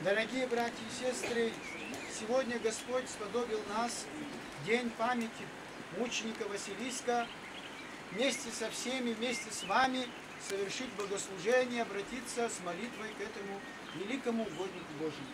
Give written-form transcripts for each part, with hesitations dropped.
Дорогие братья и сестры, сегодня Господь сподобил нас в день памяти мученика Василиска вместе со всеми, вместе с вами совершить богослужение, обратиться с молитвой к этому великому угоднику Божьему.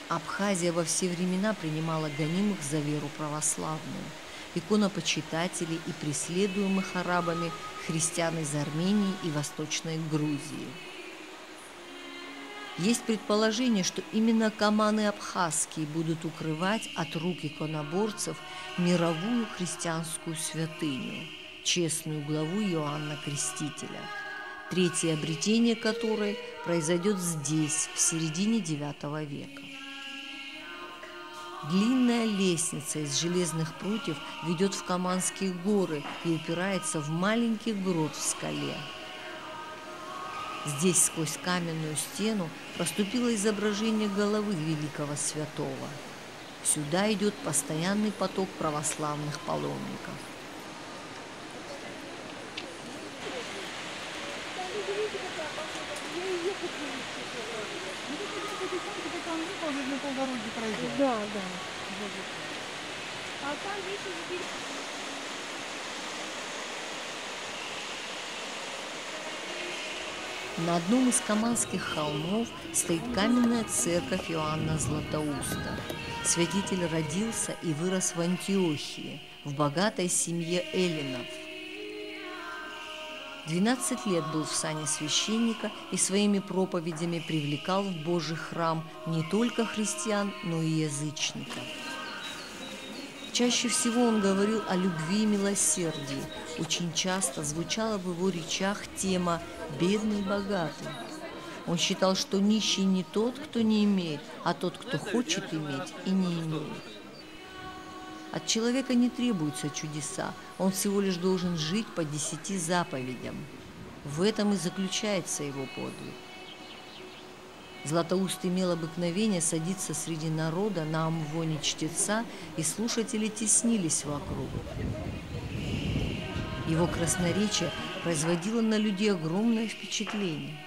Абхазия во все времена принимала гонимых за веру православную, иконопочитателей и преследуемых арабами христиан из Армении и Восточной Грузии. Есть предположение, что именно каманы абхазские будут укрывать от рук иконоборцев мировую христианскую святыню, честную главу Иоанна Крестителя, третье обретение которой произойдет здесь, в середине IX века. Длинная лестница из железных прутьев ведет в Каманские горы и упирается в маленький грот в скале. Здесь сквозь каменную стену проступило изображение головы великого святого. Сюда идет постоянный поток православных паломников. Да. А там вещи. На одном из каманских холмов стоит каменная церковь Иоанна Златоуста. Святитель родился и вырос в Антиохии, в богатой семье эллинов. 12 лет был в сане священника и своими проповедями привлекал в Божий храм не только христиан, но и язычников. Чаще всего он говорил о любви и милосердии. Очень часто звучала в его речах тема «бедный и богатый». Он считал, что нищий не тот, кто не имеет, а тот, кто хочет иметь и не имеет. От человека не требуются чудеса, он всего лишь должен жить по 10 заповедям. В этом и заключается его подвиг. Златоуст имел обыкновение садиться среди народа на амвоне чтеца, и слушатели теснились вокруг. Его красноречие производило на людей огромное впечатление.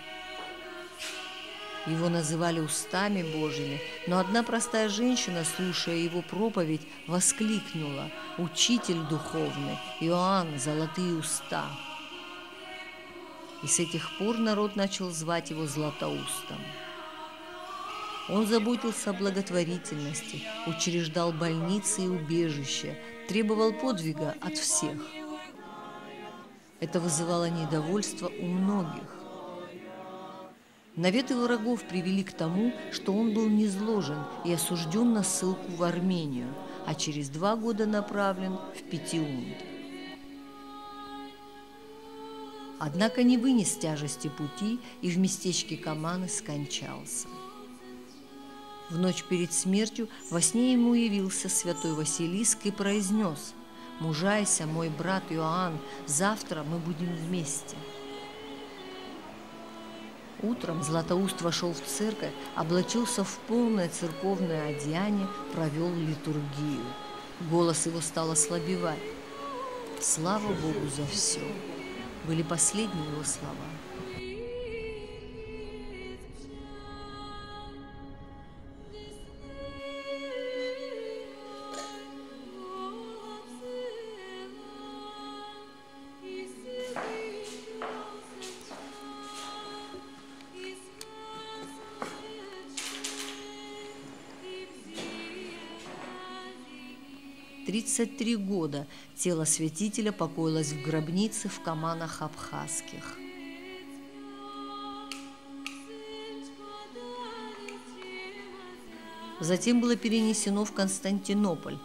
Его называли устами Божьими, но одна простая женщина, слушая его проповедь, воскликнула: «Учитель духовный, Иоанн, золотые уста!» и с этих пор народ начал звать его Златоустом. Он заботился о благотворительности, учреждал больницы и убежища, требовал подвига от всех. Это вызывало недовольство у многих. Наветы врагов привели к тому, что он был низложен и осужден на ссылку в Армению, а через 2 года направлен в Петиунд. Однако не вынес тяжести пути и в местечке Каманы скончался. В ночь перед смертью во сне ему явился святой Василиск и произнес: «Мужайся, мой брат Иоанн, завтра мы будем вместе». Утром Златоуст вошел в церковь, облачился в полное церковное одеяние, провел литургию. Голос его стал ослабевать. «Слава Богу за все!» были последние его слова. В 33 года тело святителя покоилось в гробнице в Каманах абхазских. Затем было перенесено в Константинополь.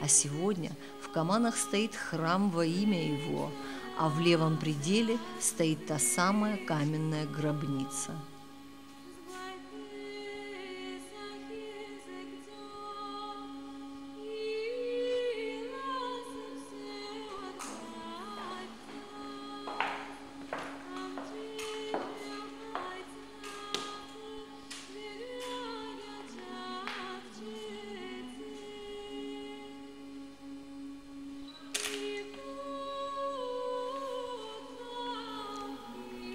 А сегодня в Каманах стоит храм во имя его, а в левом пределе стоит та самая каменная гробница.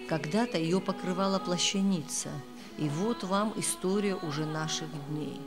Когда-то ее покрывала плащаница, и вот вам история уже наших дней.